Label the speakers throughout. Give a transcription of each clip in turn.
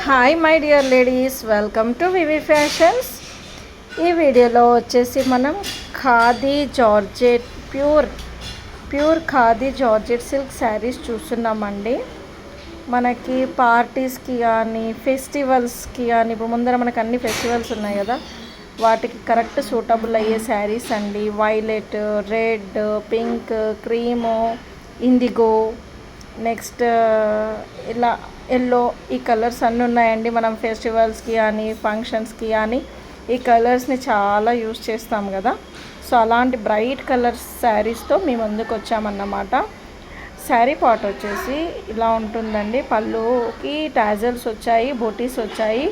Speaker 1: Hi my dear ladies, welcome to VV fashions. ఈ వీడియోలో వచ్చేసి మనం khadi georgette pure khadi georgette silk saris చూస్తున్నామండి. మనకి పార్టీస్కి కానీ ఫెస్టివల్స్కి కానీ, ఇప్పుడు ముందర మనకు అన్ని ఫెస్టివల్స్ ఉన్నాయి కదా, వాటికి కరెక్ట్ సూటబుల్ అయ్యే శారీస్ అండి. Violet, red, pink, cream, IndiGo, next ఇలా ఎల్లో, ఈ కలర్స్ అన్నీ ఉన్నాయండి. మనం ఫెస్టివల్స్కి కానీ ఫంక్షన్స్కి కానీ ఈ కలర్స్ని చాలా యూస్ చేస్తాం కదా. సో అలాంటి బ్రైట్ కలర్స్ శారీస్తో మేము ముందుకు వచ్చామన్నమాట. శారీ పార్ట్ వచ్చేసి ఇలా ఉంటుందండి. పళ్ళుకి టాజల్స్ వచ్చాయి, బూటీస్ వచ్చాయి.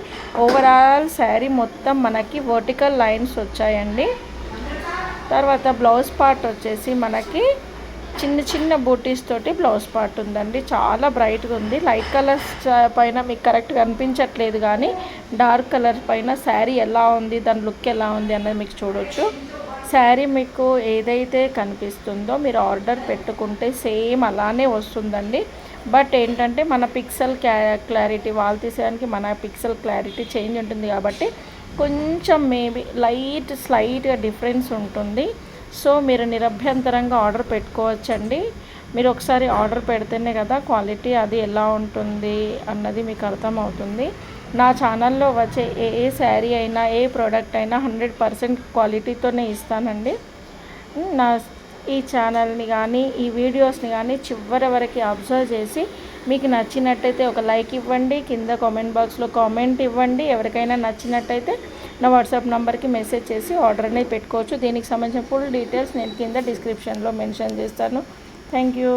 Speaker 1: ఓవరాల్ శారీ మొత్తం మనకి వర్టికల్ లైన్స్ వచ్చాయండి. తర్వాత బ్లౌజ్ పార్ట్ వచ్చేసి మనకి చిన్న చిన్న బూటీస్ తోటి బ్లౌజ్ పార్ట్ ఉందండి. చాలా బ్రైట్గా ఉంది. లైట్ కలర్స్ పైన మీకు కరెక్ట్గా అనిపించట్లేదు, కానీ డార్క్ కలర్ పైన శారీ ఎలా ఉంది, దాని లుక్ ఎలా ఉంది అన్నది మీకు చూడొచ్చు. శారీ మీకు ఏదైతే కనిపిస్తుందో మీరు ఆర్డర్ పెట్టుకుంటే సేమ్ అలానే వస్తుందండి. బట్ ఏంటంటే మన పిక్సెల్ క్లారిటీ వాళ్ళు తీసేదానికి మన పిక్సెల్ క్లారిటీ చేంజ్ ఉంటుంది కాబట్టి కొంచెం మేబీ స్లైట్గా డిఫరెన్స్ ఉంటుంది. సో మీరు నిరభ్యంతరంగా ఆర్డర్ పెట్టుకోవచ్చండి. మీరు ఒకసారి ఆర్డర్ పెడితేనే కదా క్వాలిటీ అది ఎలా ఉంటుంది అన్నది మీకు అర్థమవుతుంది. నా ఛానల్లో వచ్చే ఏ శారీ అయినా, ఏ ప్రోడక్ట్ అయినా 100% క్వాలిటీతోనే ఇస్తానండి. ఈ ఛానల్ని కానీ ఈ వీడియోస్ని కానీ చివరి వరకు అబ్జర్వ్ చేసి మీకు నచ్చినట్టయితే ఒక లైక్ ఇవ్వండి, కింద కామెంట్ బాక్స్లో కామెంట్ ఇవ్వండి. ఎవరికైనా నచ్చినట్టయితే నా వాట్సాప్ నెంబర్కి మెసేజ్ చేసి ఆర్డర్ అనేది పెట్టుకోవచ్చు. దీనికి సంబంధించిన ఫుల్ డీటెయిల్స్ నేను కింద డిస్క్రిప్షన్లో మెన్షన్ చేస్తాను. Thank you.